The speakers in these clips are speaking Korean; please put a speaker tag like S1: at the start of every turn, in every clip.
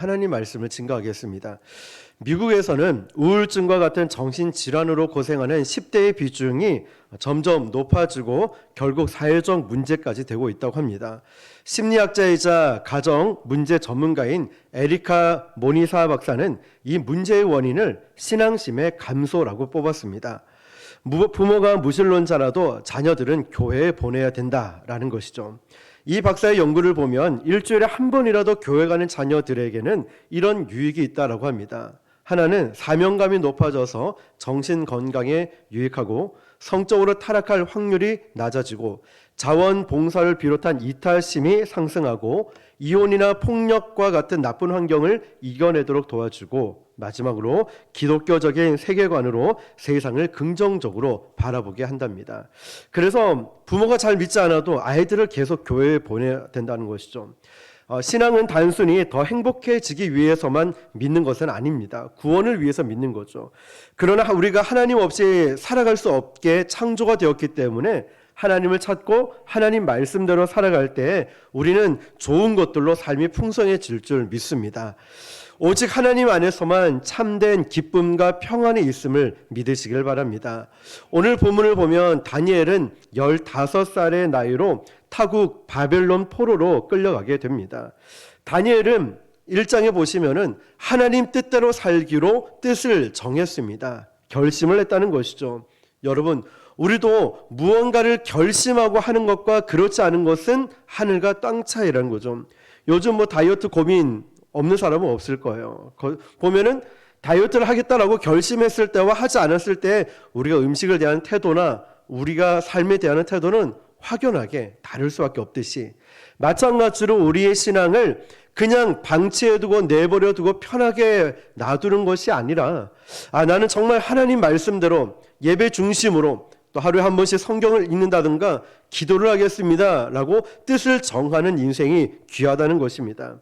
S1: 하나님 말씀을 증거하겠습니다. 미국에서는 우울증과 같은 정신질환으로 고생하는 10대의 비중이 점점 높아지고 결국 사회적 문제까지 되고 있다고 합니다. 심리학자이자 가정 문제 전문가인 에리카 모니사 박사는 이 문제의 원인을 신앙심의 감소라고 뽑았습니다. 부모가 무신론자라도 자녀들은 교회에 보내야 된다라는 것이죠. 이 박사의 연구를 보면 일주일에 한 번이라도 교회 가는 자녀들에게는 이런 유익이 있다라고 합니다. 하나는 사명감이 높아져서 정신 건강에 유익하고 성적으로 타락할 확률이 낮아지고 자원봉사를 비롯한 이탈심이 상승하고 이혼이나 폭력과 같은 나쁜 환경을 이겨내도록 도와주고 마지막으로 기독교적인 세계관으로 세상을 긍정적으로 바라보게 한답니다. 그래서 부모가 잘 믿지 않아도 아이들을 계속 교회에 보내야 된다는 것이죠. 신앙은 단순히 더 행복해지기 위해서만 믿는 것은 아닙니다. 구원을 위해서 믿는 거죠. 그러나 우리가 하나님 없이 살아갈 수 없게 창조가 되었기 때문에 하나님을 찾고 하나님 말씀대로 살아갈 때 우리는 좋은 것들로 삶이 풍성해질 줄 믿습니다. 오직 하나님 안에서만 참된 기쁨과 평안이 있음을 믿으시길 바랍니다. 오늘 본문을 보면 다니엘은 15살의 나이로 타국 바벨론 포로로 끌려가게 됩니다. 다니엘은 1장에 보시면은 하나님 뜻대로 살기로 뜻을 정했습니다. 결심을 했다는 것이죠. 여러분, 우리도 무언가를 결심하고 하는 것과 그렇지 않은 것은 하늘과 땅 차이라는 거죠. 요즘 다이어트 고민 없는 사람은 없을 거예요. 보면은 다이어트를 하겠다라고 결심했을 때와 하지 않았을 때 우리가 음식을 대한 태도나 우리가 삶에 대한 태도는 확연하게 다를 수밖에 없듯이 마찬가지로 우리의 신앙을 그냥 방치해두고 내버려두고 편하게 놔두는 것이 아니라 나는 정말 하나님 말씀대로 예배 중심으로 또 하루에 한 번씩 성경을 읽는다든가 기도를 하겠습니다 라고 뜻을 정하는 인생이 귀하다는 것입니다.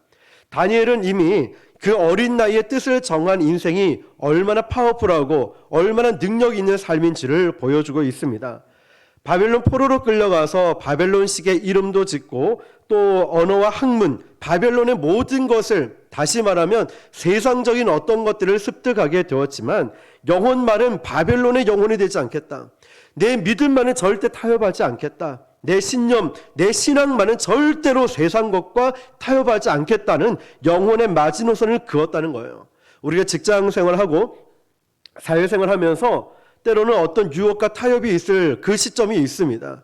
S1: 다니엘은 이미 그 어린 나이에 뜻을 정한 인생이 얼마나 파워풀하고 얼마나 능력 있는 삶인지를 보여주고 있습니다. 바벨론 포로로 끌려가서 바벨론식의 이름도 짓고 또 언어와 학문, 바벨론의 모든 것을 다시 말하면 세상적인 어떤 것들을 습득하게 되었지만 영혼만은 바벨론의 영혼이 되지 않겠다. 내 믿음만은 절대 타협하지 않겠다. 내 신념, 내 신앙만은 절대로 세상 것과 타협하지 않겠다는 영혼의 마지노선을 그었다는 거예요. 우리가 직장 생활하고 사회생활하면서 때로는 어떤 유혹과 타협이 있을 그 시점이 있습니다.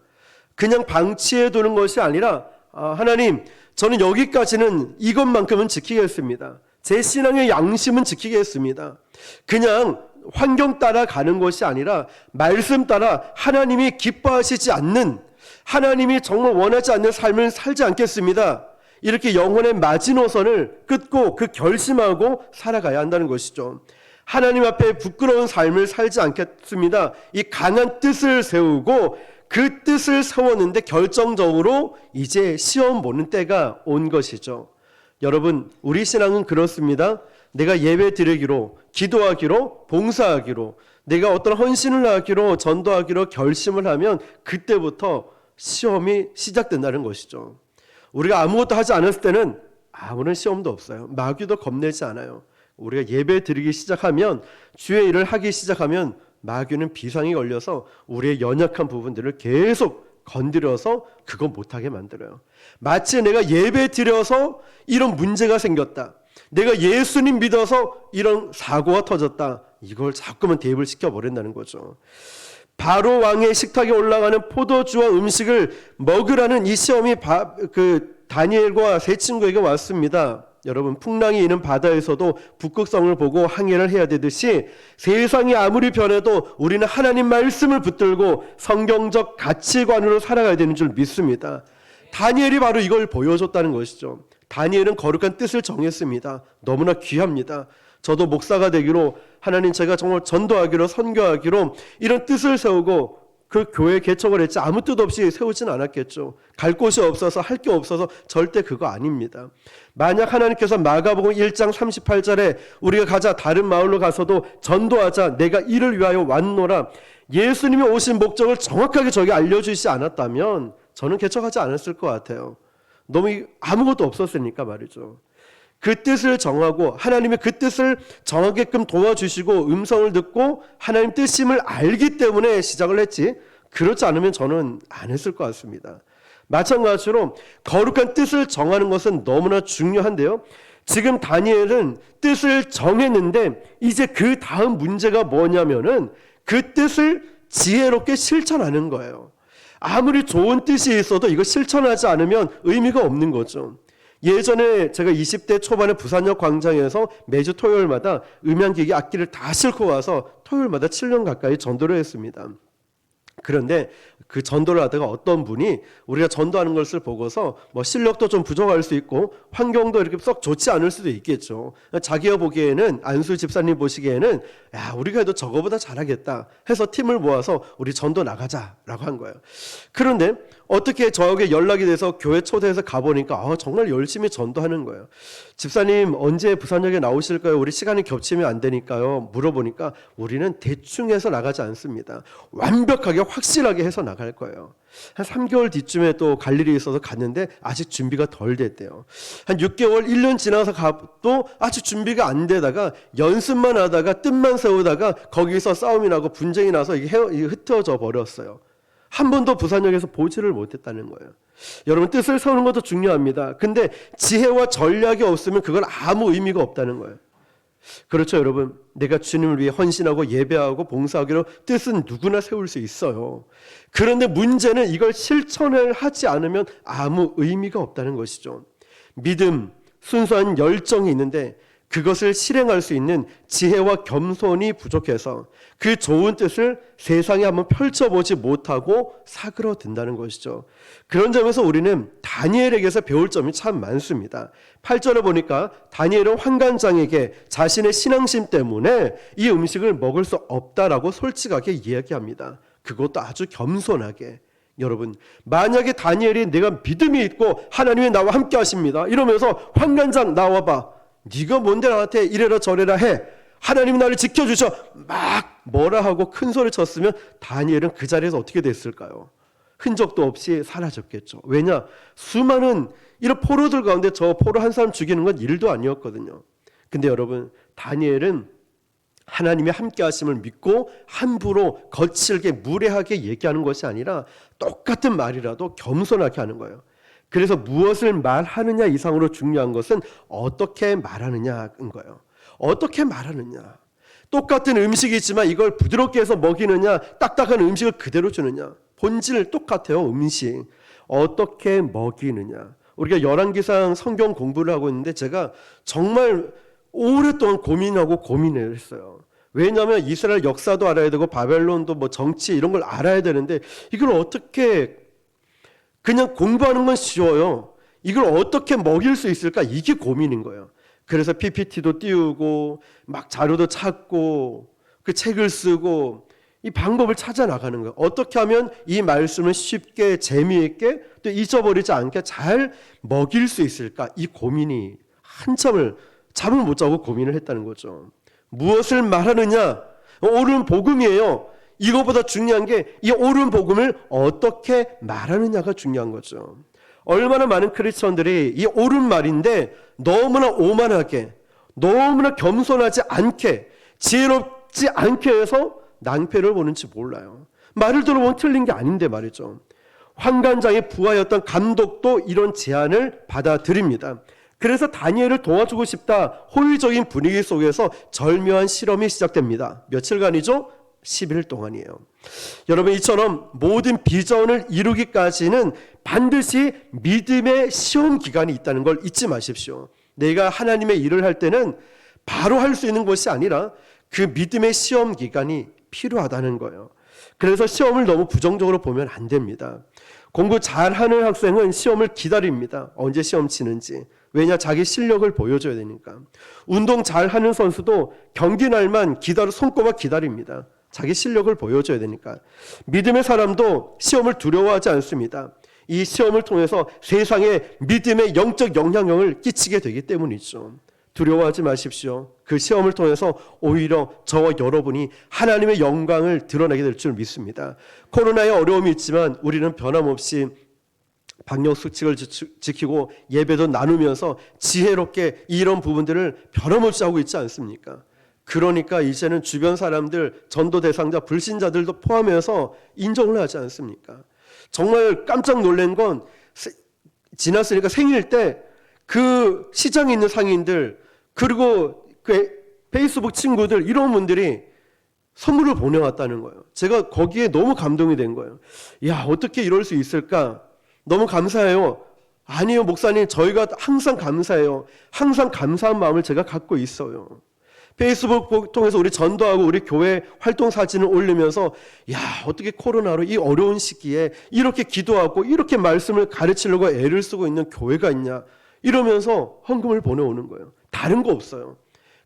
S1: 그냥 방치해 두는 것이 아니라 하나님, 저는 여기까지는 이것만큼은 지키겠습니다. 제 신앙의 양심은 지키겠습니다. 그냥 환경 따라 가는 것이 아니라 말씀 따라 하나님이 기뻐하시지 않는, 하나님이 정말 원하지 않는 삶을 살지 않겠습니다. 이렇게 영혼의 마지노선을 끊고 그 결심하고 살아가야 한다는 것이죠. 하나님 앞에 부끄러운 삶을 살지 않겠습니다. 이 강한 뜻을 세우고 그 뜻을 세웠는데 결정적으로 이제 시험 보는 때가 온 것이죠. 여러분, 우리 신앙은 그렇습니다. 내가 예배 드리기로, 기도하기로, 봉사하기로, 내가 어떤 헌신을 하기로, 전도하기로 결심을 하면 그때부터 시험이 시작된다는 것이죠. 우리가 아무것도 하지 않았을 때는 아무런 시험도 없어요. 마귀도 겁내지 않아요. 우리가 예배 드리기 시작하면, 주의 일을 하기 시작하면 마귀는 비상이 걸려서 우리의 연약한 부분들을 계속 건드려서 그거 못하게 만들어요. 마치 내가 예배 드려서 이런 문제가 생겼다, 내가 예수님 믿어서 이런 사고가 터졌다, 이걸 자꾸만 대입을 시켜버린다는 거죠. 바로 왕의 식탁에 올라가는 포도주와 음식을 먹으라는 이 시험이 다니엘과 세 친구에게 왔습니다. 여러분, 풍랑이 있는 바다에서도 북극성을 보고 항해를 해야 되듯이 세상이 아무리 변해도 우리는 하나님 말씀을 붙들고 성경적 가치관으로 살아가야 되는 줄 믿습니다. 다니엘이 바로 이걸 보여줬다는 것이죠. 다니엘은 거룩한 뜻을 정했습니다. 너무나 귀합니다. 저도 목사가 되기로, 하나님, 제가 정말 전도하기로, 선교하기로 이런 뜻을 세우고 그 교회 개척을 했지 아무 뜻 없이 세우진 않았겠죠. 갈 곳이 없어서, 할 게 없어서 절대 그거 아닙니다. 만약 하나님께서 마가복음 1장 38절에 우리가 가자, 다른 마을로 가서도 전도하자, 내가 이를 위하여 왔노라, 예수님이 오신 목적을 정확하게 저에게 알려주시지 않았다면 저는 개척하지 않았을 것 같아요. 너무 아무것도 없었으니까 말이죠. 그 뜻을 정하고 하나님의 그 뜻을 정하게끔 도와주시고 음성을 듣고 하나님 뜻임을 알기 때문에 시작을 했지, 그렇지 않으면 저는 안 했을 것 같습니다. 마찬가지로 거룩한 뜻을 정하는 것은 너무나 중요한데요, 지금 다니엘은 뜻을 정했는데 이제 그 다음 문제가 뭐냐면은 그 뜻을 지혜롭게 실천하는 거예요. 아무리 좋은 뜻이 있어도 이거 실천하지 않으면 의미가 없는 거죠. 예전에 제가 20대 초반에 부산역 광장에서 매주 토요일마다 음향기기 악기를 다 싣고 와서 토요일마다 7년 가까이 전도를 했습니다. 그런데 그 전도를 하다가 어떤 분이 우리가 전도하는 것을 보고서 뭐 실력도 좀 부족할 수 있고 환경도 이렇게 썩 좋지 않을 수도 있겠죠. 자기가 보기에는, 안수 집사님 보시기에는 야, 우리가 해도 저거보다 잘하겠다 해서 팀을 모아서 우리 전도 나가자라고 한 거예요. 그런데 어떻게 저에게 연락이 돼서 교회 초대해서 가보니까 정말 열심히 전도하는 거예요. 집사님 언제 부산역에 나오실까요? 우리 시간이 겹치면 안 되니까요. 물어보니까 우리는 대충 해서 나가지 않습니다. 완벽하게 확실하게 해서 나갈 거예요. 한 3개월 뒤쯤에 또 갈 일이 있어서 갔는데 아직 준비가 덜 됐대요. 한 6개월, 1년 지나서 가도 아직 준비가 안 되다가 연습만 하다가 뜻만 세우다가 거기서 싸움이 나고 분쟁이 나서 이게 흩어져 버렸어요. 한 번도 부산역에서 보지를 못했다는 거예요. 여러분, 뜻을 세우는 것도 중요합니다. 근데 지혜와 전략이 없으면 그건 아무 의미가 없다는 거예요. 그렇죠, 여러분. 내가 주님을 위해 헌신하고 예배하고 봉사하기로 뜻은 누구나 세울 수 있어요. 그런데 문제는 이걸 실천을 하지 않으면 아무 의미가 없다는 것이죠. 믿음, 순수한 열정이 있는데 그것을 실행할 수 있는 지혜와 겸손이 부족해서 그 좋은 뜻을 세상에 한번 펼쳐보지 못하고 사그러든다는 것이죠. 그런 점에서 우리는 다니엘에게서 배울 점이 참 많습니다. 8절에 보니까 다니엘은 환관장에게 자신의 신앙심 때문에 이 음식을 먹을 수 없다라고 솔직하게 이야기합니다. 그것도 아주 겸손하게. 여러분, 만약에 다니엘이 내가 믿음이 있고 하나님이 나와 함께 하십니다 이러면서 환관장 나와봐, 네가 뭔데 나한테 이래라 저래라 해, 하나님이 나를 지켜주셔, 막 뭐라 하고 큰 소리 쳤으면 다니엘은 그 자리에서 어떻게 됐을까요? 흔적도 없이 사라졌겠죠. 왜냐? 수많은 이런 포로들 가운데 저 포로 한 사람 죽이는 건 일도 아니었거든요. 근데 여러분, 다니엘은 하나님의 함께 하심을 믿고 함부로 거칠게 무례하게 얘기하는 것이 아니라 똑같은 말이라도 겸손하게 하는 거예요. 그래서 무엇을 말하느냐 이상으로 중요한 것은 어떻게 말하느냐인 거예요. 어떻게 말하느냐. 똑같은 음식이지만 이걸 부드럽게 해서 먹이느냐, 딱딱한 음식을 그대로 주느냐. 본질 똑같아요. 음식. 어떻게 먹이느냐. 우리가 열왕기상 성경 공부를 하고 있는데 제가 정말 오랫동안 고민을 했어요. 왜냐하면 이스라엘 역사도 알아야 되고 바벨론도 뭐 정치 이런 걸 알아야 되는데 이걸 어떻게, 그냥 공부하는 건 쉬워요. 이걸 어떻게 먹일 수 있을까? 이게 고민인 거예요. 그래서 PPT도 띄우고 막 자료도 찾고 그 책을 쓰고 이 방법을 찾아 나가는 거예요. 어떻게 하면 이 말씀을 쉽게 재미있게 또 잊어버리지 않게 잘 먹일 수 있을까? 이 고민이 한참을 잠을 못 자고 고민을 했다는 거죠. 무엇을 말하느냐? 옳은 복음이에요. 이거보다 중요한 게 이 옳은 복음을 어떻게 말하느냐가 중요한 거죠. 얼마나 많은 크리스천들이 이 옳은 말인데 너무나 오만하게, 너무나 겸손하지 않게, 지혜롭지 않게 해서 낭패를 보는지 몰라요. 말을 들어보면 틀린 게 아닌데 말이죠. 환관장의 부하였던 감독도 이런 제안을 받아들입니다. 그래서 다니엘을 도와주고 싶다, 호의적인 분위기 속에서 절묘한 실험이 시작됩니다. 며칠간이죠? 10일 동안이에요. 여러분, 이처럼 모든 비전을 이루기까지는 반드시 믿음의 시험 기간이 있다는 걸 잊지 마십시오. 내가 하나님의 일을 할 때는 바로 할 수 있는 것이 아니라 그 믿음의 시험 기간이 필요하다는 거예요. 그래서 시험을 너무 부정적으로 보면 안 됩니다. 공부 잘하는 학생은 시험을 기다립니다. 언제 시험 치는지. 왜냐? 자기 실력을 보여줘야 되니까. 운동 잘하는 선수도 경기 날만 손꼽아 기다립니다. 자기 실력을 보여줘야 되니까. 믿음의 사람도 시험을 두려워하지 않습니다. 이 시험을 통해서 세상에 믿음의 영적 영향력을 끼치게 되기 때문이죠. 두려워하지 마십시오. 그 시험을 통해서 오히려 저와 여러분이 하나님의 영광을 드러내게 될 줄 믿습니다. 코로나의 어려움이 있지만 우리는 변함없이 방역 수칙을 지키고 예배도 나누면서 지혜롭게 이런 부분들을 변함없이 하고 있지 않습니까? 그러니까 이제는 주변 사람들, 전도 대상자, 불신자들도 포함해서 인정을 하지 않습니까? 정말 깜짝 놀란 건 지났으니까 생일 때 그 시장에 있는 상인들, 그리고 그 페이스북 친구들, 이런 분들이 선물을 보내왔다는 거예요. 제가 거기에 너무 감동이 된 거예요. 야, 어떻게 이럴 수 있을까? 너무 감사해요. 아니요, 목사님, 저희가 항상 감사해요. 항상 감사한 마음을 제가 갖고 있어요. 페이스북 통해서 우리 전도하고 우리 교회 활동 사진을 올리면서, 야, 어떻게 코로나로 이 어려운 시기에 이렇게 기도하고 이렇게 말씀을 가르치려고 애를 쓰고 있는 교회가 있냐, 이러면서 헌금을 보내오는 거예요. 다른 거 없어요.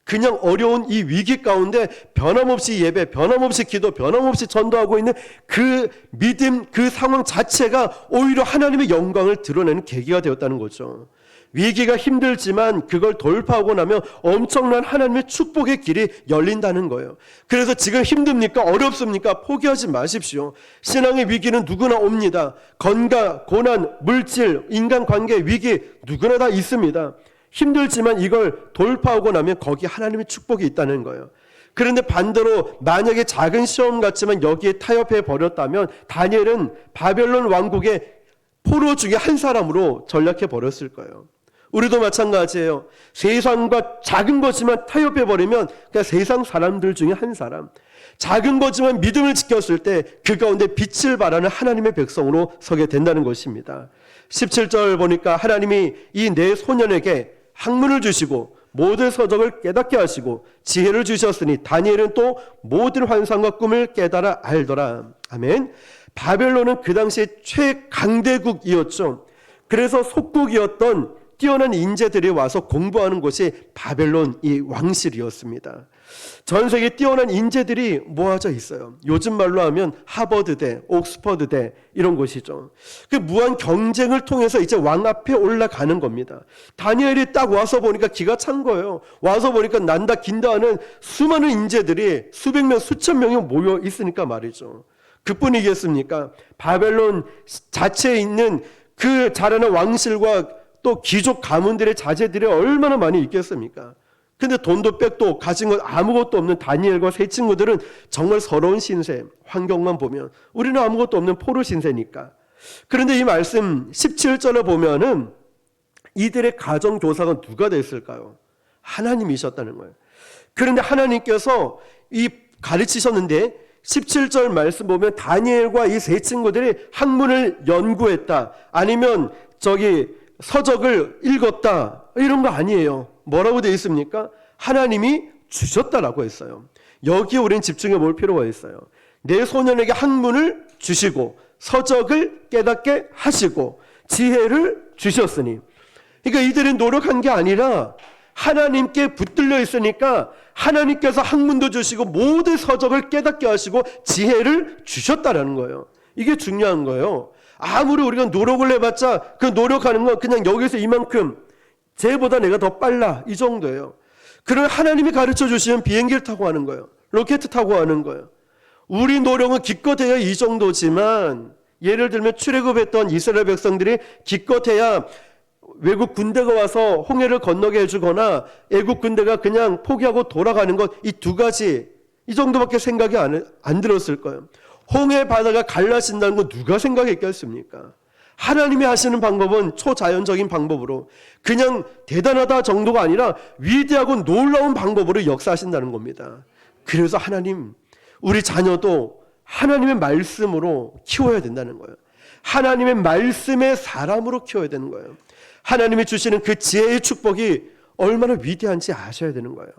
S1: 그냥 어려운 이 위기 가운데 변함없이 예배, 변함없이 기도, 변함없이 전도하고 있는 그 믿음, 그 상황 자체가 오히려 하나님의 영광을 드러내는 계기가 되었다는 거죠. 위기가 힘들지만 그걸 돌파하고 나면 엄청난 하나님의 축복의 길이 열린다는 거예요. 그래서 지금 힘듭니까? 어렵습니까? 포기하지 마십시오. 신앙의 위기는 누구나 옵니다. 건강, 고난, 물질, 인간관계 위기 누구나 다 있습니다. 힘들지만 이걸 돌파하고 나면 거기 하나님의 축복이 있다는 거예요. 그런데 반대로 만약에 작은 시험 같지만 여기에 타협해 버렸다면 다니엘은 바벨론 왕국의 포로 중에 한 사람으로 전락해 버렸을 거예요. 우리도 마찬가지예요. 세상과 작은 거지만 타협해 버리면 그냥 세상 사람들 중에 한 사람, 작은 거지만 믿음을 지켰을 때 그 가운데 빛을 발하는 하나님의 백성으로 서게 된다는 것입니다. 17절 보니까 하나님이 이 네 소년에게 학문을 주시고 모든 서적을 깨닫게 하시고 지혜를 주셨으니 다니엘은 또 모든 환상과 꿈을 깨달아 알더라. 아멘. 바벨론은 그 당시에 최강대국이었죠. 그래서 속국이었던 뛰어난 인재들이 와서 공부하는 곳이 바벨론 이 왕실이었습니다. 전 세계 뛰어난 인재들이 모아져 있어요. 요즘 말로 하면 하버드대, 옥스퍼드대 이런 곳이죠. 그 무한 경쟁을 통해서 이제 왕 앞에 올라가는 겁니다. 다니엘이 딱 와서 보니까 기가 찬 거예요. 와서 보니까 난다 긴다 하는 수많은 인재들이 수백 명, 수천 명이 모여 있으니까 말이죠. 그뿐이겠습니까? 바벨론 자체에 있는 그 자라는 왕실과 또 귀족 가문들의 자제들이 얼마나 많이 있겠습니까? 근데 돈도 빽도 가진 것 아무것도 없는 다니엘과 세 친구들은 정말 서러운 신세, 환경만 보면 우리는 아무것도 없는 포로 신세니까. 그런데 이 말씀 17절을 보면은 이들의 가정 교사가 누가 됐을까요? 하나님이셨다는 거예요. 그런데 하나님께서 이 가르치셨는데 17절 말씀 보면 다니엘과 이 세 친구들이 학문을 연구했다, 아니면 서적을 읽었다, 이런 거 아니에요. 뭐라고 되어 있습니까? 하나님이 주셨다라고 했어요. 여기에 우리는 집중해 볼 필요가 있어요. 내 소년에게 학문을 주시고 서적을 깨닫게 하시고 지혜를 주셨으니, 그러니까 이들이 노력한 게 아니라 하나님께 붙들려 있으니까 하나님께서 학문도 주시고 모든 서적을 깨닫게 하시고 지혜를 주셨다라는 거예요. 이게 중요한 거예요. 아무리 우리가 노력을 해봤자 그 노력하는 건 그냥 여기서 이만큼, 쟤보다 내가 더 빨라, 이 정도예요. 그럼 하나님이 가르쳐 주시면 비행기를 타고 하는 거예요. 로켓 타고 하는 거예요. 우리 노력은 기껏해야 이 정도지만, 예를 들면 출애굽했던 이스라엘 백성들이 기껏해야 외국 군대가 와서 홍해를 건너게 해주거나 애국 군대가 그냥 포기하고 돌아가는 것, 이 두 가지, 이 정도밖에 생각이 안 들었을 거예요. 홍해 바다가 갈라진다는 건 누가 생각했겠습니까? 하나님이 하시는 방법은 초자연적인 방법으로, 그냥 대단하다 정도가 아니라 위대하고 놀라운 방법으로 역사하신다는 겁니다. 그래서 하나님, 우리 자녀도 하나님의 말씀으로 키워야 된다는 거예요. 하나님의 말씀의 사람으로 키워야 되는 거예요. 하나님이 주시는 그 지혜의 축복이 얼마나 위대한지 아셔야 되는 거예요.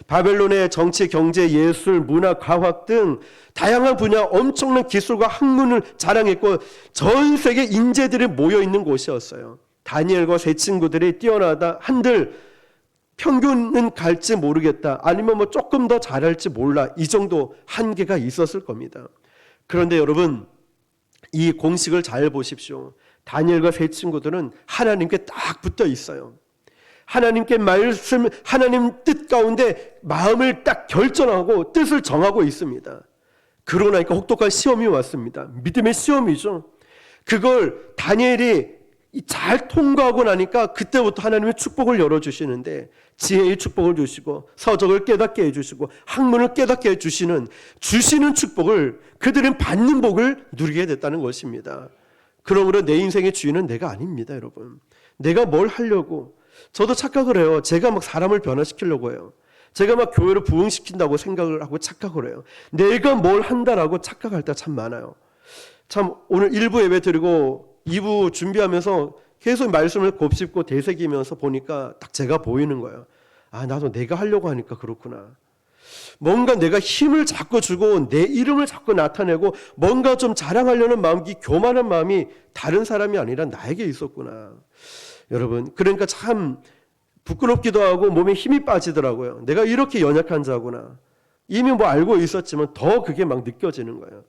S1: 바벨론의 정치, 경제, 예술, 문화, 과학 등 다양한 분야 엄청난 기술과 학문을 자랑했고 전 세계 인재들이 모여있는 곳이었어요. 다니엘과 세 친구들이 뛰어나다 한들 평균은 갈지 모르겠다, 아니면 뭐 조금 더 잘할지 몰라, 이 정도 한계가 있었을 겁니다. 그런데 여러분, 이 공식을 잘 보십시오. 다니엘과 세 친구들은 하나님께 딱 붙어 있어요. 하나님께 말씀, 하나님 뜻 가운데 마음을 딱 결정하고 뜻을 정하고 있습니다. 그러고 나니까 혹독한 시험이 왔습니다. 믿음의 시험이죠. 그걸 다니엘이 잘 통과하고 나니까 그때부터 하나님의 축복을 열어주시는데, 지혜의 축복을 주시고 서적을 깨닫게 해주시고 학문을 깨닫게 해주시는 축복을 그들은 받는 복을 누리게 됐다는 것입니다. 그러므로 내 인생의 주인은 내가 아닙니다. 여러분, 내가 뭘 하려고, 저도 착각을 해요. 제가 막 사람을 변화시키려고 해요. 제가 막 교회를 부흥시킨다고 생각을 하고 착각을 해요. 내가 뭘 한다라고 착각할 때 참 많아요. 참 오늘 1부 예배 드리고 2부 준비하면서 계속 말씀을 곱씹고 되새기면서 보니까 딱 제가 보이는 거예요. 아, 나도 내가 하려고 하니까 그렇구나. 뭔가 내가 힘을 자꾸 주고 내 이름을 자꾸 나타내고 뭔가 좀 자랑하려는 마음이, 교만한 마음이 다른 사람이 아니라 나에게 있었구나. 여러분, 그러니까 참 부끄럽기도 하고 몸에 힘이 빠지더라고요. 내가 이렇게 연약한 자구나. 이미 뭐 알고 있었지만 더 그게 막 느껴지는 거예요.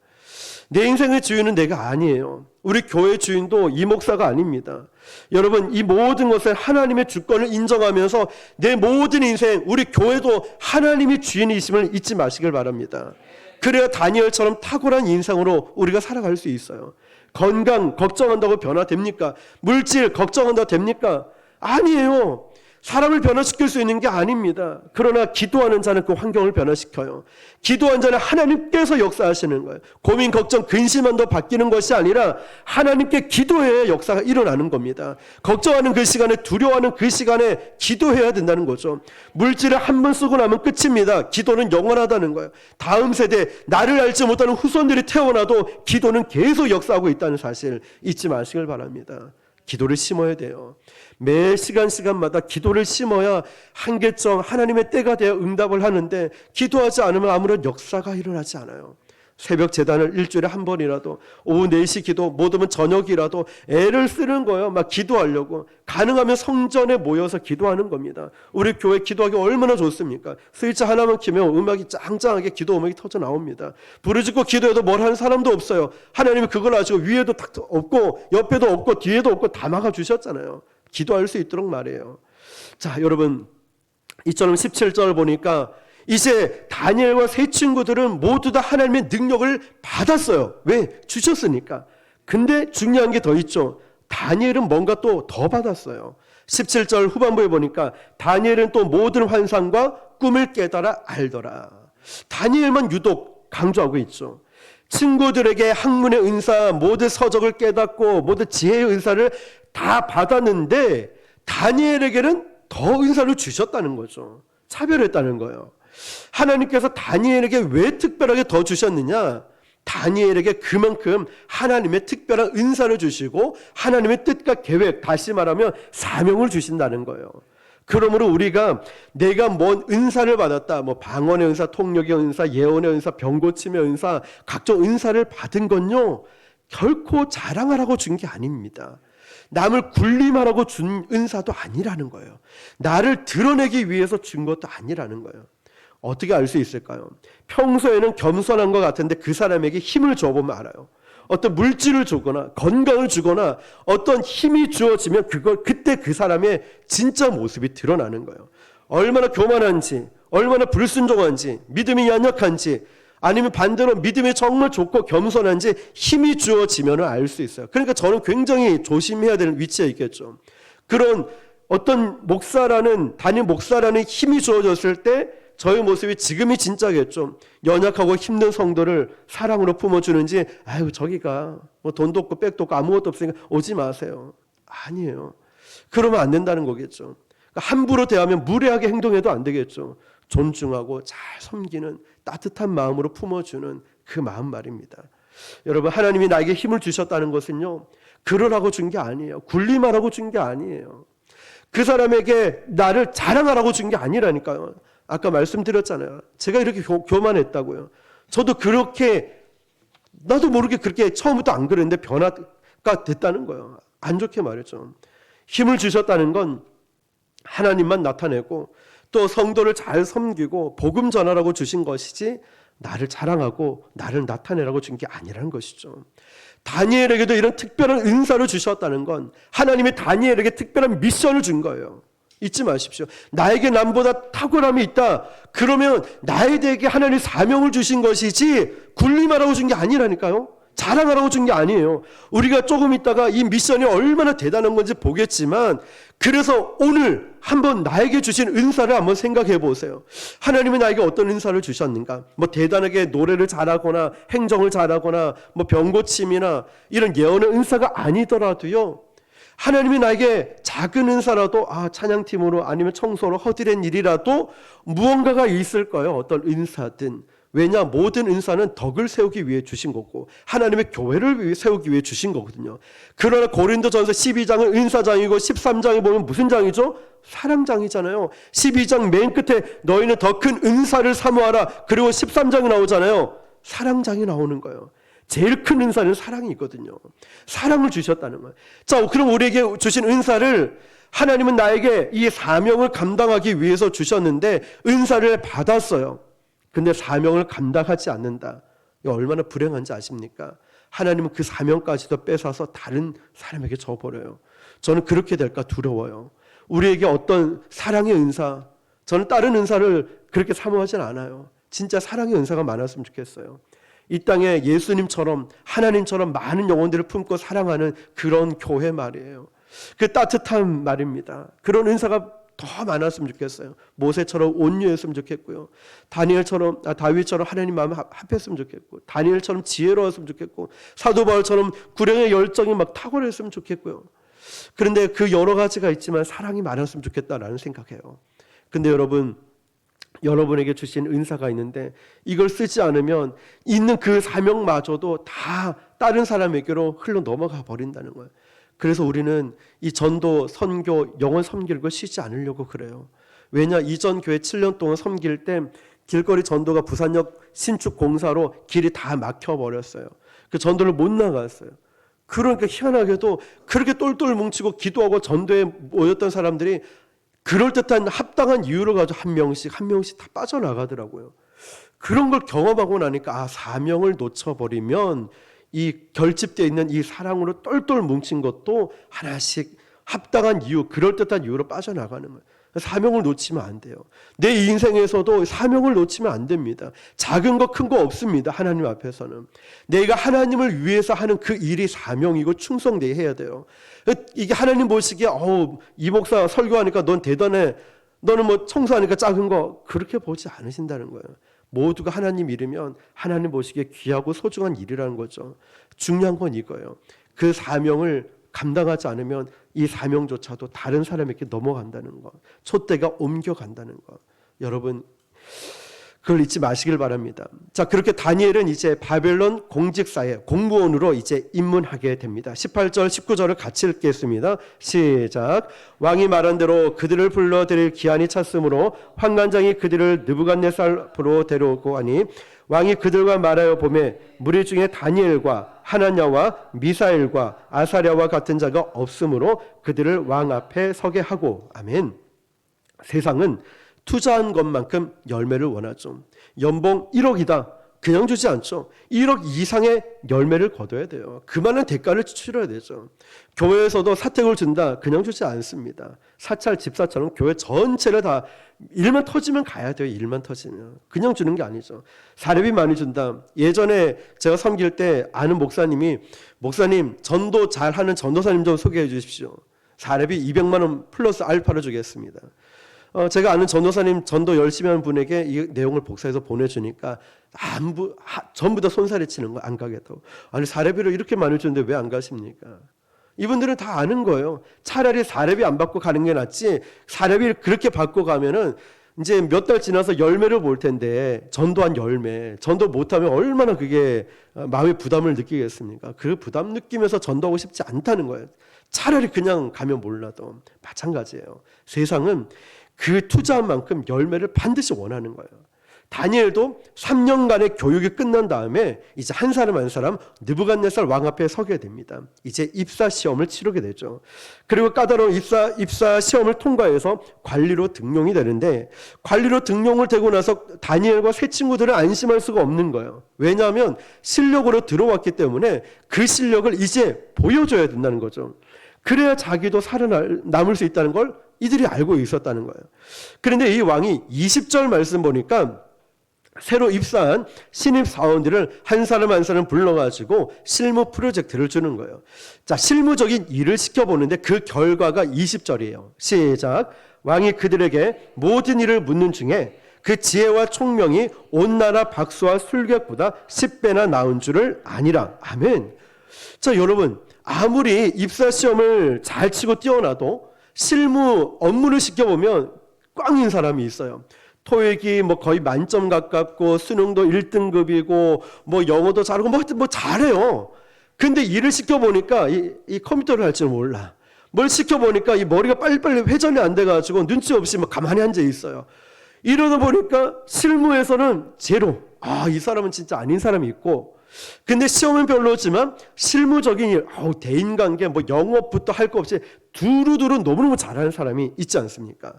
S1: 내 인생의 주인은 내가 아니에요. 우리 교회 주인도 이 목사가 아닙니다. 여러분, 이 모든 것을 하나님의 주권을 인정하면서 내 모든 인생, 우리 교회도 하나님이 주인이심을 잊지 마시길 바랍니다. 그래야 다니엘처럼 탁월한 인생으로 우리가 살아갈 수 있어요. 건강 걱정한다고 변화됩니까? 물질 걱정한다고 됩니까? 아니에요. 사람을 변화시킬 수 있는 게 아닙니다. 그러나 기도하는 자는 그 환경을 변화시켜요. 기도한 자는 하나님께서 역사하시는 거예요. 고민, 걱정, 근심한다고 바뀌는 것이 아니라 하나님께 기도해야 역사가 일어나는 겁니다. 걱정하는 그 시간에, 두려워하는 그 시간에 기도해야 된다는 거죠. 물질을 한 번 쓰고 나면 끝입니다. 기도는 영원하다는 거예요. 다음 세대, 나를 알지 못하는 후손들이 태어나도 기도는 계속 역사하고 있다는 사실 잊지 마시길 바랍니다. 기도를 심어야 돼요. 매 시간마다 기도를 심어야 한계점, 하나님의 때가 되어 응답을 하는데, 기도하지 않으면 아무런 역사가 일어나지 않아요. 새벽 제단을 일주일에 한 번이라도, 오후 4시 기도, 못하면 저녁이라도 애를 쓰는 거예요. 막 기도하려고. 가능하면 성전에 모여서 기도하는 겁니다. 우리 교회 기도하기 얼마나 좋습니까? 스위치 하나만 키면 음악이 짱짱하게 기도 음악이 터져 나옵니다. 부르짖고 기도해도 뭘 하는 사람도 없어요. 하나님이 그걸 아시고 위에도 딱 없고 옆에도 없고 뒤에도 없고 다 막아주셨잖아요. 기도할 수 있도록 말이에요. 자, 여러분, 이처럼 17절 보니까 이제 다니엘과 세 친구들은 모두 다 하나님의 능력을 받았어요. 왜? 주셨으니까. 근데 중요한 게 더 있죠. 다니엘은 뭔가 또 더 받았어요. 17절 후반부에 보니까 다니엘은 또 모든 환상과 꿈을 깨달아 알더라. 다니엘만 유독 강조하고 있죠. 친구들에게 학문의 은사, 모든 서적을 깨닫고 모든 지혜의 은사를 다 받았는데 다니엘에게는 더 은사를 주셨다는 거죠. 차별했다는 거예요. 하나님께서 다니엘에게 왜 특별하게 더 주셨느냐? 다니엘에게 그만큼 하나님의 특별한 은사를 주시고 하나님의 뜻과 계획, 다시 말하면 사명을 주신다는 거예요. 그러므로 우리가 내가 뭔 은사를 받았다, 뭐 방언의 은사, 통역의 은사, 예언의 은사, 병고침의 은사, 각종 은사를 받은 건요, 결코 자랑하라고 준 게 아닙니다. 남을 군림하라고 준 은사도 아니라는 거예요. 나를 드러내기 위해서 준 것도 아니라는 거예요. 어떻게 알 수 있을까요? 평소에는 겸손한 것 같은데 그 사람에게 힘을 줘보면 알아요. 어떤 물질을 주거나 건강을 주거나 어떤 힘이 주어지면 그때 그 사람의 진짜 모습이 드러나는 거예요. 얼마나 교만한지, 얼마나 불순종한지, 믿음이 연약한지, 아니면 반대로 믿음이 정말 좋고 겸손한지 힘이 주어지면 알 수 있어요. 그러니까 저는 굉장히 조심해야 되는 위치에 있겠죠. 그런 어떤 담임 목사라는 힘이 주어졌을 때 저의 모습이 지금이 진짜겠죠. 연약하고 힘든 성도를 사랑으로 품어주는지, 아유 저기가 뭐 돈도 없고 백도 없고 아무것도 없으니까 오지 마세요. 아니에요. 그러면 안 된다는 거겠죠. 그러니까 함부로 대하면 무례하게 행동해도 안 되겠죠. 존중하고 잘 섬기는 따뜻한 마음으로 품어주는 그 마음 말입니다. 여러분, 하나님이 나에게 힘을 주셨다는 것은요, 그러라고 준 게 아니에요. 군림하라고 준 게 아니에요. 그 사람에게 나를 자랑하라고 준 게 아니라니까요. 아까 말씀드렸잖아요. 제가 이렇게 교만했다고요. 저도 그렇게, 나도 모르게 그렇게 처음부터 안 그랬는데 변화가 됐다는 거예요. 안 좋게 말했죠. 힘을 주셨다는 건 하나님만 나타내고 또 성도를 잘 섬기고 복음 전하라고 주신 것이지 나를 자랑하고 나를 나타내라고 준 게 아니라는 것이죠. 다니엘에게도 이런 특별한 은사를 주셨다는 건 하나님이 다니엘에게 특별한 미션을 준 거예요. 잊지 마십시오. 나에게 남보다 탁월함이 있다. 그러면 나에 대해 하나님이 사명을 주신 것이지 군림하라고 준 게 아니라니까요. 자랑하라고 준 게 아니에요. 우리가 조금 있다가 이 미션이 얼마나 대단한 건지 보겠지만, 그래서 오늘 한번 나에게 주신 은사를 한번 생각해 보세요. 하나님이 나에게 어떤 은사를 주셨는가? 뭐 대단하게 노래를 잘하거나 행정을 잘하거나 뭐 병고침이나 이런 예언의 은사가 아니더라도요, 하나님이 나에게 작은 은사라도 찬양팀으로 아니면 청소로 허드렛 일이라도 무언가가 있을 거예요. 어떤 은사든. 왜냐, 모든 은사는 덕을 세우기 위해 주신 거고 하나님의 교회를 세우기 위해 주신 거거든요. 그러나 고린도전서 12장은 은사장이고 13장에 보면 무슨 장이죠? 사랑장이잖아요. 12장 맨 끝에 너희는 더 큰 은사를 사모하라. 그리고 13장이 나오잖아요. 사랑장이 나오는 거예요. 제일 큰 은사는 사랑이거든요. 사랑을 주셨다는 거예요. 자, 그럼 우리에게 주신 은사를 하나님은 나에게 이 사명을 감당하기 위해서 주셨는데 은사를 받았어요. 근데 사명을 감당하지 않는다. 이거 얼마나 불행한지 아십니까? 하나님은 그 사명까지도 뺏어서 다른 사람에게 줘버려요. 저는 그렇게 될까 두려워요. 우리에게 어떤 사랑의 은사, 저는 다른 은사를 그렇게 사모하진 않아요. 진짜 사랑의 은사가 많았으면 좋겠어요. 이 땅에 예수님처럼 하나님처럼 많은 영혼들을 품고 사랑하는 그런 교회 말이에요. 그 따뜻한 말입니다. 그런 은사가 더 많았으면 좋겠어요. 모세처럼 온유했으면 좋겠고요. 다윗처럼 하나님 마음을 합했으면 좋겠고, 다니엘처럼 지혜로웠으면 좋겠고, 사도 바울처럼 구령의 열정이 막 탁월했으면 좋겠고요. 그런데 그 여러 가지가 있지만 사랑이 많았으면 좋겠다라는 생각해요. 근데 여러분에게 주신 은사가 있는데 이걸 쓰지 않으면 있는 그 사명마저도 다 다른 사람에게로 흘러 넘어가 버린다는 거예요. 그래서 우리는 이 전도, 선교, 영혼 섬기는 걸 쉬지 않으려고 그래요. 왜냐, 이전 교회 7년 동안 섬길 때 길거리 전도가 부산역 신축 공사로 길이 다 막혀버렸어요. 그 전도를 못 나갔어요. 그러니까 희한하게도 그렇게 똘똘 뭉치고 기도하고 전도에 모였던 사람들이 그럴듯한 합당한 이유를 가지고 한 명씩 다 빠져나가더라고요. 그런 걸 경험하고 나니까 사명을 놓쳐버리면 이 결집되어 있는 이 사랑으로 똘똘 뭉친 것도 하나씩 합당한 이유, 그럴듯한 이유로 빠져나가는 거예요. 사명을 놓치면 안 돼요. 내 인생에서도 사명을 놓치면 안 됩니다. 작은 거 큰 거 없습니다. 하나님 앞에서는. 내가 하나님을 위해서 하는 그 일이 사명이고 충성되게 해야 돼요. 이게 하나님 보시기에 이 목사 설교하니까 넌 대단해, 너는 뭐 청소하니까 작은 거, 그렇게 보지 않으신다는 거예요. 모두가 하나님 이르면 하나님 보시기에 귀하고 소중한 일이라는 거죠. 중요한 건 이거예요. 그 사명을 감당하지 않으면 이 사명조차도 다른 사람에게 넘어간다는 것, 촛대가 옮겨간다는 것. 여러분, 그걸 잊지 마시길 바랍니다. 자, 그렇게 다니엘은 이제 바벨론 공직사회 공무원으로 이제 입문하게 됩니다. 18절 19절을 같이 읽겠습니다. 시작. 왕이 말한 대로 그들을 불러들일 기한이 찼으므로 환관장이 그들을 느부갓네살로 데려오고 하니 왕이 그들과 말하여 보매 무리 중에 다니엘과 하나냐와 미사엘과 아사랴와 같은 자가 없으므로 그들을 왕 앞에 서게 하고. 아멘. 세상은 투자한 것만큼 열매를 원하죠. 연봉 1억이다. 그냥 주지 않죠. 1억 이상의 열매를 거둬야 돼요. 그 많은 대가를 치러야 되죠. 교회에서도 사택을 준다. 그냥 주지 않습니다. 사찰 집사처럼 교회 전체를 다 일만 터지면 가야 돼요. 일만 터지면. 그냥 주는 게 아니죠. 사례비 많이 준다. 예전에 제가 섬길 때 아는 목사님 전도 잘하는 전도사님 좀 소개해 주십시오. 사례비 200만 원 플러스 알파를 주겠습니다. 제가 아는 전도사님 전도 열심히 하는 분에게 이 내용을 복사해서 보내주니까 전부 다 손살에 치는 거, 안 가겠다고. 아니, 사례비를 이렇게 많이 주는데 왜 안 가십니까? 이분들은 다 아는 거예요. 차라리 사례비 안 받고 가는 게 낫지, 사례비를 그렇게 받고 가면은 이제 몇 달 지나서 열매를 볼 텐데, 전도한 열매, 전도 못하면 얼마나 그게 마음의 부담을 느끼겠습니까? 그 부담 느끼면서 전도하고 싶지 않다는 거예요. 차라리 그냥 가면 몰라도. 마찬가지예요. 세상은 그 투자한 만큼 열매를 반드시 원하는 거예요. 다니엘도 3년간의 교육이 끝난 다음에 이제 한 사람 한 사람 느부갓네살 왕 앞에 서게 됩니다. 이제 입사 시험을 치르게 되죠. 그리고 까다로운 입사 시험을 통과해서 관리로 등용이 되는데, 관리로 등용을 되고 나서 다니엘과 세 친구들은 안심할 수가 없는 거예요. 왜냐하면 실력으로 들어왔기 때문에 그 실력을 이제 보여줘야 된다는 거죠. 그래야 자기도 살아남을 수 있다는 걸 이들이 알고 있었다는 거예요. 그런데 이 왕이 20절 말씀 보니까 새로 입사한 신입 사원들을 한 사람 한 사람 불러가지고 실무 프로젝트를 주는 거예요. 자, 실무적인 일을 시켜보는데 그 결과가 20절이에요. 시작. 왕이 그들에게 모든 일을 묻는 중에 그 지혜와 총명이 온 나라 박수와 술객보다 10배나 나은 줄을 아니라. 아멘. 자, 여러분, 아무리 입사 시험을 잘 치고 뛰어나도 실무 업무를 시켜보면 꽝인 사람이 있어요. 토익이 뭐 거의 만점 가깝고 수능도 1등급이고 뭐 영어도 잘하고 뭐 잘해요. 근데 일을 시켜보니까 이 컴퓨터를 할 줄 몰라. 뭘 시켜보니까 이 머리가 빨리빨리 회전이 안 돼가지고 눈치 없이 뭐 가만히 앉아 있어요. 이러다 보니까 실무에서는 제로. 아, 이 사람은 진짜 아닌 사람이 있고, 근데 시험은 별로지만 실무적인 일, 대인관계, 뭐 영업부터 할 거 없이 두루두루 너무너무 잘하는 사람이 있지 않습니까?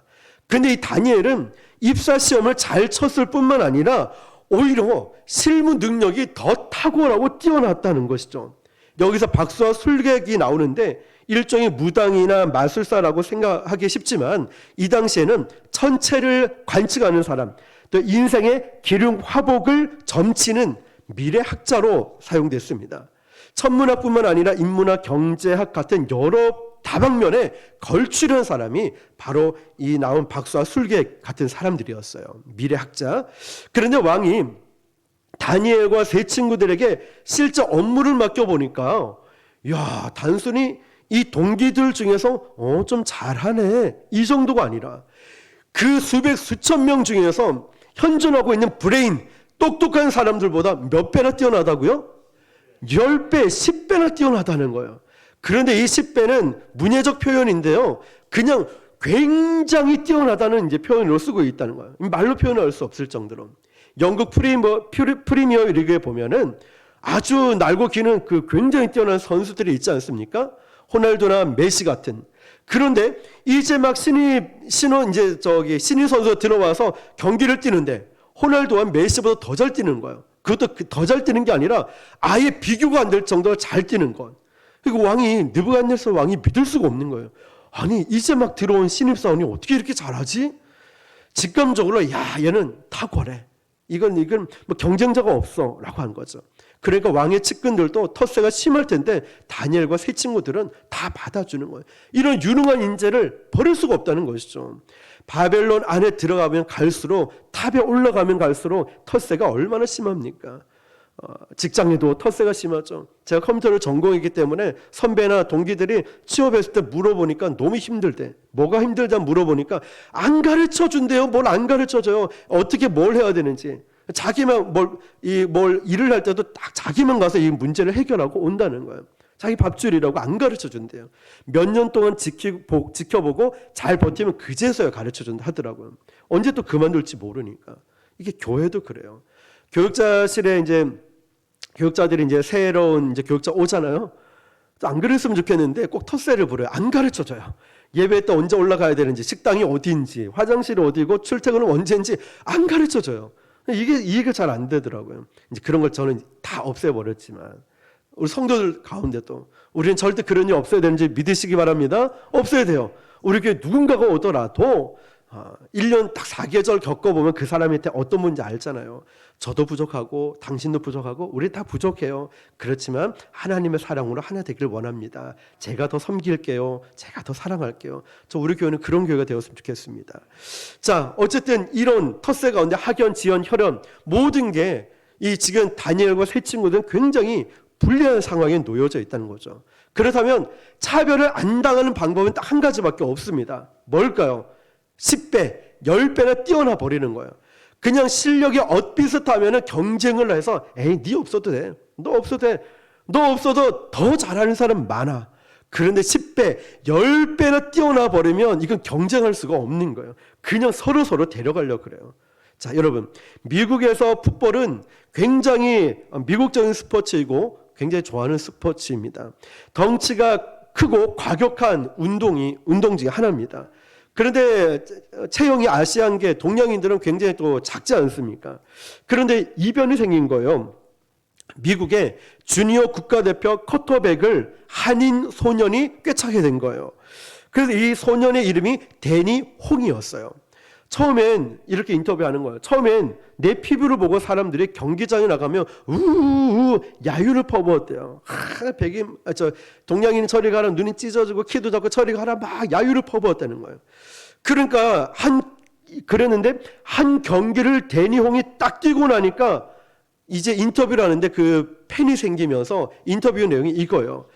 S1: 근데 이 다니엘은 입사 시험을 잘 쳤을 뿐만 아니라 오히려 실무 능력이 더 탁월하고 뛰어났다는 것이죠. 여기서 박수와 술객이 나오는데 일종의 무당이나 마술사라고 생각하기 쉽지만 이 당시에는 천체를 관측하는 사람, 또 인생의 기륭 화복을 점치는 미래학자로 사용됐습니다. 천문학뿐만 아니라 인문학, 경제학 같은 여러 다방면에 걸출한 사람이 바로 이 나온 박수와 술객 같은 사람들이었어요. 미래학자. 그런데 왕이 다니엘과 세 친구들에게 실제 업무를 맡겨보니까 야, 단순히 이 동기들 중에서 좀 잘하네 이 정도가 아니라 그 수백 수천 명 중에서 현존하고 있는 브레인 똑똑한 사람들보다 몇 배나 뛰어나다고요? 10배, 10배나 뛰어나다는 거예요. 그런데 이 10배는 문예적 표현인데요. 그냥 굉장히 뛰어나다는 이제 표현으로 쓰고 있다는 거예요. 말로 표현할 수 없을 정도로. 영국 프리미어 리그에 보면은 아주 날고 기는 그 굉장히 뛰어난 선수들이 있지 않습니까? 호날두나 메시 같은. 그런데 이제 막 신인 선수가 들어와서 경기를 뛰는데 호날두와 메시보다 더 잘 뛰는 거예요. 그것도 더 잘 뛰는 게 아니라 아예 비교가 안 될 정도로 잘 뛰는 것. 그리고 느부갓네살 왕이 믿을 수가 없는 거예요. 아니, 이제 막 들어온 신입사원이 어떻게 이렇게 잘하지? 직감적으로 야, 얘는 탁월해. 이건 뭐 경쟁자가 없어 라고 한 거죠. 그러니까 왕의 측근들도 텃세가 심할 텐데 다니엘과 세 친구들은 다 받아주는 거예요. 이런 유능한 인재를 버릴 수가 없다는 것이죠. 바벨론 안에 들어가면 갈수록, 탑에 올라가면 갈수록 텃세가 얼마나 심합니까? 직장에도 텃세가 심하죠. 제가 컴퓨터를 전공했기 때문에 선배나 동기들이 취업했을 때 물어보니까 너무 힘들대. 뭐가 힘들다 물어보니까 안 가르쳐 준대요. 뭘 안 가르쳐 줘요. 어떻게 뭘 해야 되는지. 자기만 뭘 일을 할 때도 딱 자기만 가서 이 문제를 해결하고 온다는 거예요. 자기 밥줄이라고 안 가르쳐 준대요. 몇 년 동안 지켜보고 잘 버티면 그제서야 가르쳐 준다 하더라고요. 언제 또 그만둘지 모르니까. 이게 교회도 그래요. 교육자들이 이제 새로운 교육자 오잖아요. 또 안 그랬으면 좋겠는데 꼭 텃세를 부려요. 안 가르쳐 줘요. 예배 때 언제 올라가야 되는지, 식당이 어디인지, 화장실이 어디고, 출퇴근은 언제인지 안 가르쳐 줘요. 이게 이해가 잘 안 되더라고요. 이제 그런 걸 저는 다 없애버렸지만, 우리 성도들 가운데도 우리는 절대 그런 일 없어야 되는지 믿으시기 바랍니다. 없어야 돼요. 우리 교회 누군가가 오더라도 1년 딱 4계절 겪어보면 그 사람한테 어떤 문제 알잖아요. 저도 부족하고 당신도 부족하고 우리 다 부족해요. 그렇지만 하나님의 사랑으로 하나 되기를 원합니다. 제가 더 섬길게요. 제가 더 사랑할게요. 저 우리 교회는 그런 교회가 되었으면 좋겠습니다. 자, 어쨌든 이런 텃세 가운데 학연, 지연, 혈연 모든 게 이 지금 다니엘과 세 친구들은 굉장히 불리한 상황에 놓여져 있다는 거죠. 그렇다면 차별을 안 당하는 방법은 딱 한 가지밖에 없습니다. 뭘까요? 10배, 10배나 뛰어나 버리는 거예요. 그냥 실력이 엇비슷하면 경쟁을 해서 네 없어도 돼. 너 없어도 돼. 너 없어도 더 잘하는 사람 많아. 그런데 10배, 10배나 뛰어나 버리면 이건 경쟁할 수가 없는 거예요. 그냥 서로 데려가려고 그래요. 자, 여러분, 미국에서 풋볼은 굉장히 미국적인 스포츠이고 굉장히 좋아하는 스포츠입니다. 덩치가 크고 과격한 운동 중에 하나입니다. 그런데 체형이 아시안계 동양인들은 굉장히 또 작지 않습니까? 그런데 이변이 생긴 거예요. 미국의 주니어 국가대표 쿼터백을 한인 소년이 꿰차게 된 거예요. 그래서 이 소년의 이름이 데니 홍이었어요. 처음엔 이렇게 인터뷰하는 거예요. 처음엔 내 피부를 보고 사람들이 경기장에 나가면 우우우 야유를 퍼부었대요. 동양인 저리 가라, 눈이 찢어지고 키도 작고 저리 가라, 막 야유를 퍼부었다는 거예요. 그러니까 그랬는데 한 경기를 데니홍이 딱 뛰고 나니까 이제 인터뷰를 하는데 그 팬이 생기면서 인터뷰 내용이 이거예요.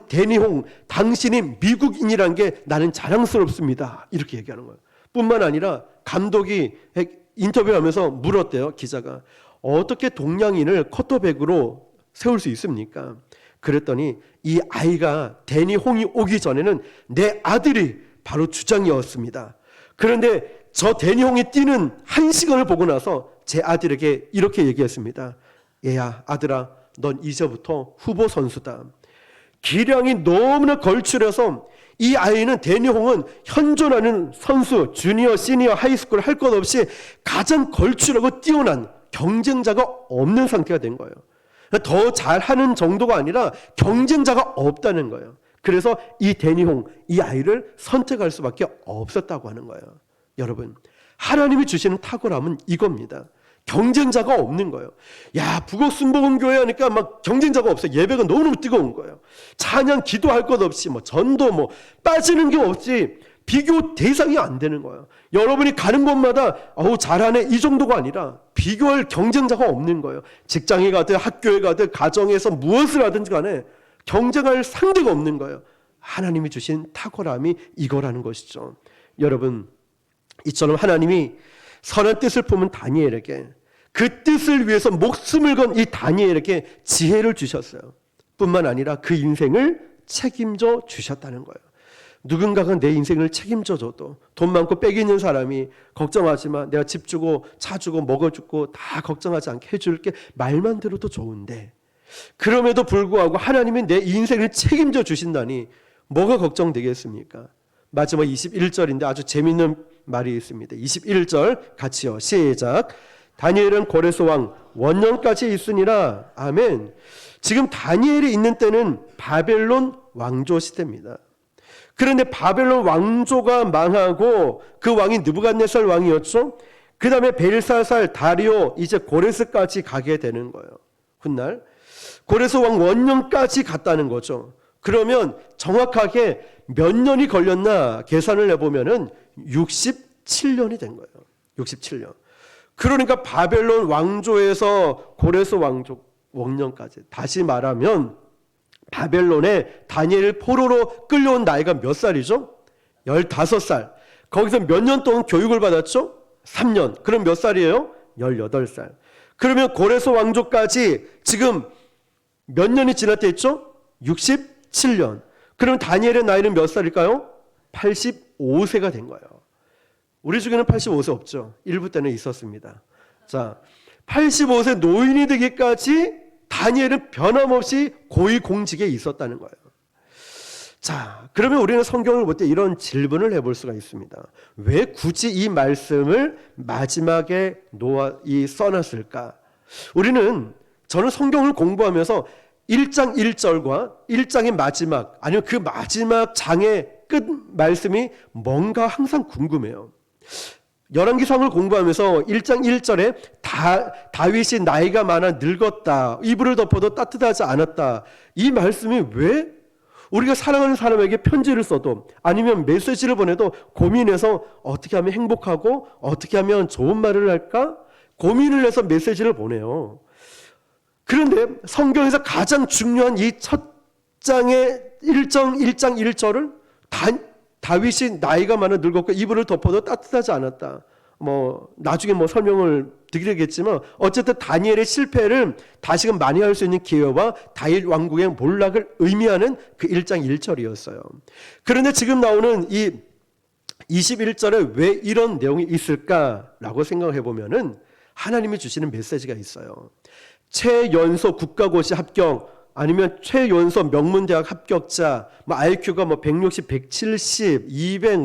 S1: 데니홍, 당신이 미국인이란 게 나는 자랑스럽습니다. 이렇게 얘기하는 거예요. 뿐만 아니라 감독이 인터뷰하면서 물었대요. 기자가 어떻게 동양인을 쿼터백으로 세울 수 있습니까? 그랬더니 이 아이가 데니홍이 오기 전에는 내 아들이 바로 주장이었습니다. 그런데 저 데니홍이 뛰는 한 시간을 보고 나서 제 아들에게 이렇게 얘기했습니다. 얘야, 아들아, 넌 이제부터 후보 선수다. 기량이 너무나 걸출해서 이 아이는, 데니홍은 현존하는 선수, 주니어, 시니어, 하이스쿨 할 것 없이 가장 걸출하고 뛰어난 경쟁자가 없는 상태가 된 거예요. 더 잘하는 정도가 아니라 경쟁자가 없다는 거예요. 그래서 이 데니홍, 이 아이를 선택할 수밖에 없었다고 하는 거예요. 여러분, 하나님이 주시는 탁월함은 이겁니다. 경쟁자가 없는 거예요. 야, 북옥 순복음교회 하니까 막 경쟁자가 없어요. 예배가 너무너무 뜨거운 거예요. 찬양, 기도할 것 없이 전도 빠지는 게 없이 비교 대상이 안 되는 거예요. 여러분이 가는 곳마다 잘하네 이 정도가 아니라 비교할 경쟁자가 없는 거예요. 직장에 가든 학교에 가든 가정에서 무엇을 하든지 간에 경쟁할 상대가 없는 거예요. 하나님이 주신 탁월함이 이거라는 것이죠. 여러분, 이처럼 하나님이 선한 뜻을 품은 다니엘에게, 그 뜻을 위해서 목숨을 건 이 다니엘에게 지혜를 주셨어요. 뿐만 아니라 그 인생을 책임져 주셨다는 거예요. 누군가가 내 인생을 책임져 줘도, 돈 많고 빽 있는 사람이 걱정하지 마, 내가 집 주고 차 주고 먹어주고 다 걱정하지 않게 해줄게, 말만 들어도 좋은데, 그럼에도 불구하고 하나님이 내 인생을 책임져 주신다니 뭐가 걱정되겠습니까? 마지막 21절인데 아주 재밌는 말이 있습니다. 21절 같이요. 시작. 다니엘은 고레스 왕 원년까지 있으니라. 아멘. 지금 다니엘이 있는 때는 바벨론 왕조 시대입니다. 그런데 바벨론 왕조가 망하고 그 왕이 느부갓네살 왕이었죠. 그 다음에 벨사살, 다리오, 이제 고레스까지 가게 되는 거예요. 훗날 고레스 왕 원년까지 갔다는 거죠. 그러면 정확하게 몇 년이 걸렸나 계산을 해보면은 67년이 된 거예요. 67년. 그러니까 바벨론 왕조에서 고레스 왕조 왕년까지, 다시 말하면 바벨론에 다니엘 포로로 끌려온 나이가 몇 살이죠? 15살. 거기서 몇 년 동안 교육을 받았죠? 3년. 그럼 몇 살이에요? 18살. 그러면 고레스 왕조까지 지금 몇 년이 지났다 했죠? 67년. 그럼 다니엘의 나이는 몇 살일까요? 85세가 된 거예요. 우리 중에는 85세 없죠. 일부 때는 있었습니다. 자, 85세 노인이 되기까지 다니엘은 변함없이 고위공직에 있었다는 거예요. 자, 그러면 우리는 성경을 볼 때 이런 질문을 해볼 수가 있습니다. 왜 굳이 이 말씀을 마지막에 써놨을까? 저는 성경을 공부하면서 1장 1절과 1장의 마지막, 아니면 그 마지막 장의 끝 말씀이 뭔가 항상 궁금해요. 열왕기상을 공부하면서 1장 1절에 다윗이 나이가 많아 늙었다, 이불을 덮어도 따뜻하지 않았다, 이 말씀이 왜 우리가 사랑하는 사람에게 편지를 써도 아니면 메시지를 보내도 고민해서 어떻게 하면 행복하고 어떻게 하면 좋은 말을 할까 고민을 해서 메시지를 보내요. 그런데 성경에서 가장 중요한 이 첫 장의 1장 1절을 다윗이 나이가 많아 늙었고 이불을 덮어도 따뜻하지 않았다. 나중에 설명을 드리겠지만 어쨌든 다니엘의 실패를 다시금 만회할 수 있는 기회와 다윗 왕국의 몰락을 의미하는 그 1장 1절이었어요. 그런데 지금 나오는 이 21절에 왜 이런 내용이 있을까라고 생각을 해보면은 하나님이 주시는 메시지가 있어요. 최연소 국가고시 합격, 아니면 최연소 명문대학 합격자, IQ가 160, 170, 200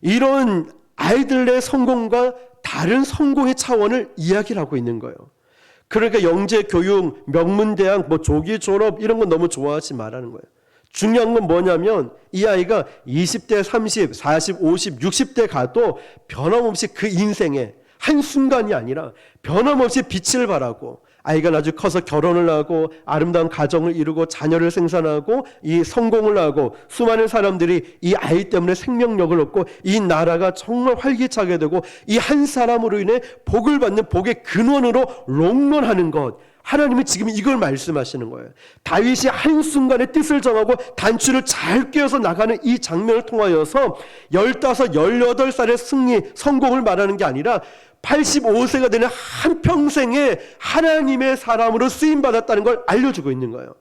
S1: 이런 아이들의 성공과 다른 성공의 차원을 이야기를 하고 있는 거예요. 그러니까 영재 교육, 명문대학, 조기 졸업 이런 건 너무 좋아하지 말라는 거예요. 중요한 건 뭐냐면 이 아이가 20대, 30, 40, 50, 60대 가도 변함없이 그 인생에 한순간이 아니라 변함없이 빛을 발하고 아이가 나중에 커서 결혼을 하고 아름다운 가정을 이루고 자녀를 생산하고 이 성공을 하고 수많은 사람들이 이 아이 때문에 생명력을 얻고 이 나라가 정말 활기차게 되고 이 한 사람으로 인해 복을 받는 복의 근원으로 롱런하는 것, 하나님은 지금 이걸 말씀하시는 거예요. 다윗이 한순간에 뜻을 정하고 단추를 잘 꿰어서 나가는 이 장면을 통하여서 15, 18살의 승리, 성공을 말하는 게 아니라 85세가 되는 한평생에 하나님의 사람으로 쓰임받았다는 걸 알려주고 있는 거예요.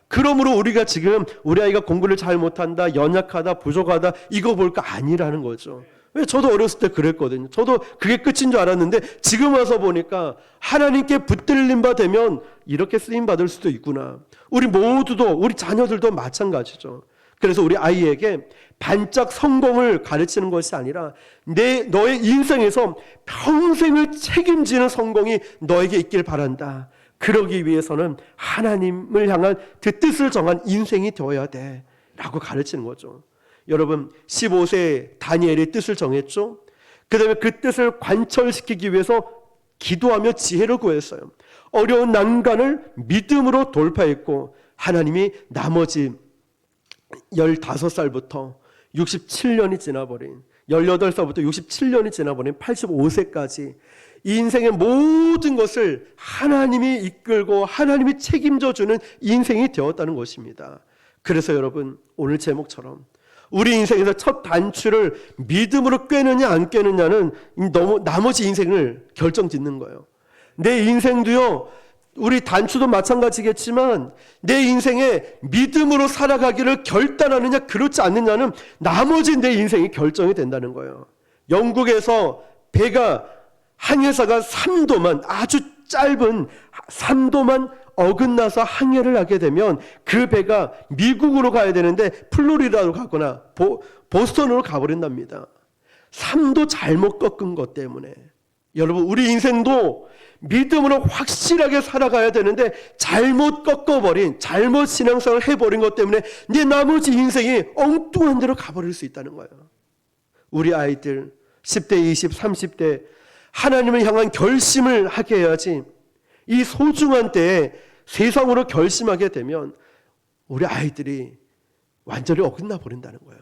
S1: 그러므로 우리가 지금 우리 아이가 공부를 잘 못한다, 연약하다, 부족하다 이거 볼 거 아니라는 거죠. 왜? 저도 어렸을 때 그랬거든요. 저도 그게 끝인 줄 알았는데 지금 와서 보니까 하나님께 붙들림 바 되면 이렇게 쓰임받을 수도 있구나. 우리 모두도, 우리 자녀들도 마찬가지죠. 그래서 우리 아이에게 반짝 성공을 가르치는 것이 아니라 너의 인생에서 평생을 책임지는 성공이 너에게 있길 바란다. 그러기 위해서는 하나님을 향한 그 뜻을 정한 인생이 되어야 돼 라고 가르치는 거죠. 여러분 15세 다니엘이 뜻을 정했죠. 그 다음에 그 뜻을 관철시키기 위해서 기도하며 지혜를 구했어요. 어려운 난관을 믿음으로 돌파했고 하나님이 나머지 15살부터 67년이 지나버린 18살부터 67년이 지나버린 85세까지 이 인생의 모든 것을 하나님이 이끌고 하나님이 책임져 주는 인생이 되었다는 것입니다. 그래서 여러분 오늘 제목처럼 우리 인생에서 첫 단추를 믿음으로 꿰느냐 안 꿰느냐는 너무 나머지 인생을 결정짓는 거예요. 내 인생도요, 우리 단추도 마찬가지겠지만 내 인생에 믿음으로 살아가기를 결단하느냐 그렇지 않느냐는 나머지 내 인생이 결정이 된다는 거예요. 영국에서 배가 한 회사가 3도만, 아주 짧은 3도만 어긋나서 항해를 하게 되면 그 배가 미국으로 가야 되는데 플로리다로 가거나 보스턴으로 가버린답니다. 3도 잘못 꺾은 것 때문에. 여러분 우리 인생도 믿음으로 확실하게 살아가야 되는데 잘못 꺾어버린, 잘못 신앙생활을 해버린 것 때문에 내 나머지 인생이 엉뚱한 데로 가버릴 수 있다는 거예요. 우리 아이들 10대, 20, 30대 하나님을 향한 결심을 하게 해야지. 이 소중한 때에 세상으로 결심하게 되면 우리 아이들이 완전히 어긋나 버린다는 거예요.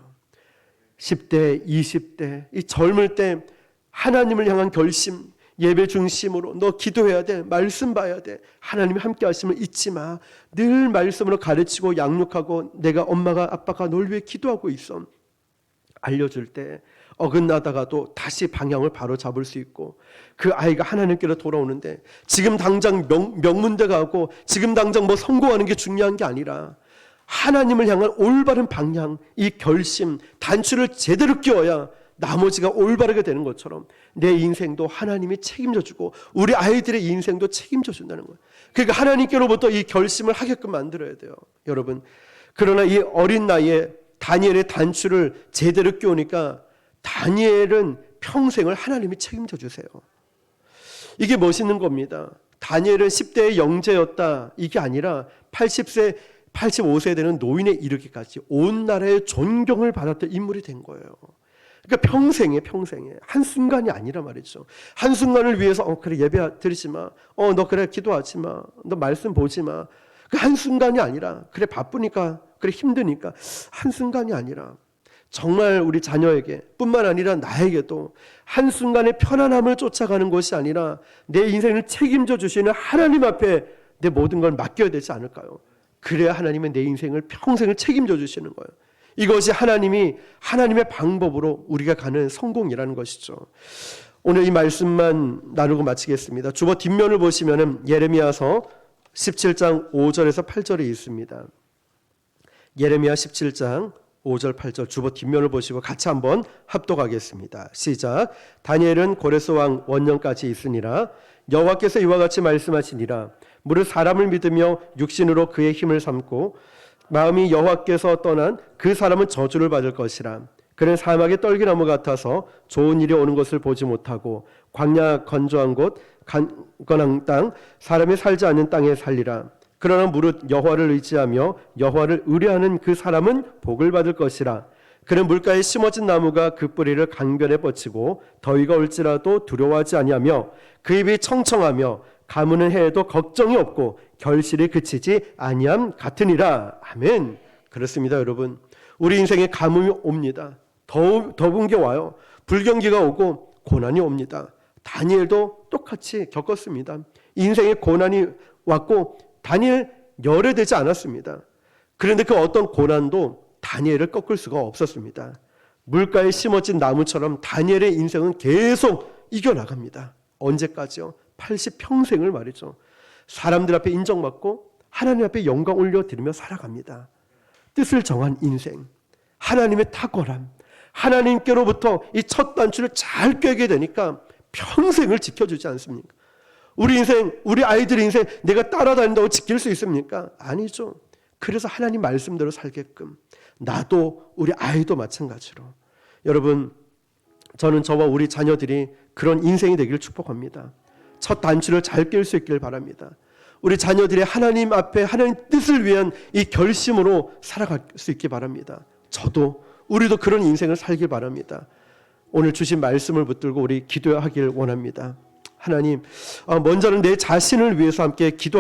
S1: 10대, 20대 이 젊을 때 하나님을 향한 결심, 예배 중심으로 너 기도해야 돼, 말씀 봐야 돼, 하나님이 함께 하심을 잊지 마, 늘 말씀으로 가르치고 양육하고 내가 엄마가 아빠가 널 위해 기도하고 있어 알려줄 때 어긋나다가도 다시 방향을 바로 잡을 수 있고 그 아이가 하나님께로 돌아오는데 지금 당장 명문대 가고 지금 당장 뭐 성공하는 게 중요한 게 아니라 하나님을 향한 올바른 방향, 이 결심, 단추를 제대로 끼워야 나머지가 올바르게 되는 것처럼 내 인생도 하나님이 책임져 주고 우리 아이들의 인생도 책임져 준다는 거예요. 그러니까 하나님께로부터 이 결심을 하게끔 만들어야 돼요. 여러분 그러나 이 어린 나이에 다니엘의 단추를 제대로 끼우니까 다니엘은 평생을 하나님이 책임져 주세요. 이게 멋있는 겁니다. 다니엘은 10대의 영재였다 이게 아니라 80세 85세 되는 노인에 이르기까지 온 나라의 존경을 받았던 인물이 된 거예요. 그러니까 평생에 한순간이 아니라 말이죠. 한순간을 위해서 그래 예배 드리지 마, 너 그래 기도하지 마, 너 말씀 보지 마, 그 한순간이 아니라 그래 바쁘니까 그래 힘드니까 한순간이 아니라 정말 우리 자녀에게 뿐만 아니라 나에게도 한순간의 편안함을 쫓아가는 것이 아니라 내 인생을 책임져 주시는 하나님 앞에 내 모든 걸 맡겨야 되지 않을까요? 그래야 하나님은 내 인생을 평생을 책임져 주시는 거예요. 이것이 하나님의 방법으로 우리가 가는 성공이라는 것이죠. 오늘 이 말씀만 나누고 마치겠습니다. 주보 뒷면을 보시면 예레미야서 17장 5절에서 8절이 있습니다. 예레미야 17장 5절 8절 주보 뒷면을 보시고 같이 한번 합독하겠습니다. 시작. 다니엘은 고레스 왕 원년까지 있으니라. 여호와께서 이와 같이 말씀하시니라. 무릇 사람을 믿으며 육신으로 그의 힘을 삼고 마음이 여호와께서 떠난 그 사람은 저주를 받을 것이라. 그는 사막의 떨기나무 같아서 좋은 일이 오는 것을 보지 못하고 광야 건조한 곳 간건한 땅 사람이 살지 않는 땅에 살리라. 그러나 무릇 여호와를 의지하며 여호와를 의뢰하는 그 사람은 복을 받을 것이라. 그는 물가에 심어진 나무가 그 뿌리를 강변에 뻗치고 더위가 올지라도 두려워하지 아니하며 그 입이 청청하며 가무는 해에도 걱정이 없고 결실이 그치지 아니함 같으니라. 아멘. 그렇습니다, 여러분. 우리 인생에 가뭄이 옵니다. 더운 게 와요. 불경기가 오고 고난이 옵니다. 다니엘도 똑같이 겪었습니다. 인생에 고난이 왔고 다니엘 열애되지 않았습니다. 그런데 그 어떤 고난도 다니엘을 꺾을 수가 없었습니다. 물가에 심어진 나무처럼 다니엘의 인생은 계속 이겨나갑니다. 언제까지요? 80평생을 말이죠. 사람들 앞에 인정받고 하나님 앞에 영광 올려드리며 살아갑니다. 뜻을 정한 인생, 하나님의 탁월함, 하나님께로부터 이 첫 단추를 잘 꿰게 되니까 평생을 지켜주지 않습니까? 우리 인생, 우리 아이들의 인생 내가 따라다닌다고 지킬 수 있습니까? 아니죠. 그래서 하나님 말씀대로 살게끔 나도 우리 아이도 마찬가지로 여러분 저는 저와 우리 자녀들이 그런 인생이 되기를 축복합니다. 첫 단추를 잘 깰 수 있기를 바랍니다. 우리 자녀들이 하나님 앞에 하나님 뜻을 위한 이 결심으로 살아갈 수 있기 바랍니다. 저도 우리도 그런 인생을 살길 바랍니다. 오늘 주신 말씀을 붙들고 우리 기도하길 원합니다. 하나님, 먼저는 내 자신을 위해서 함께 기도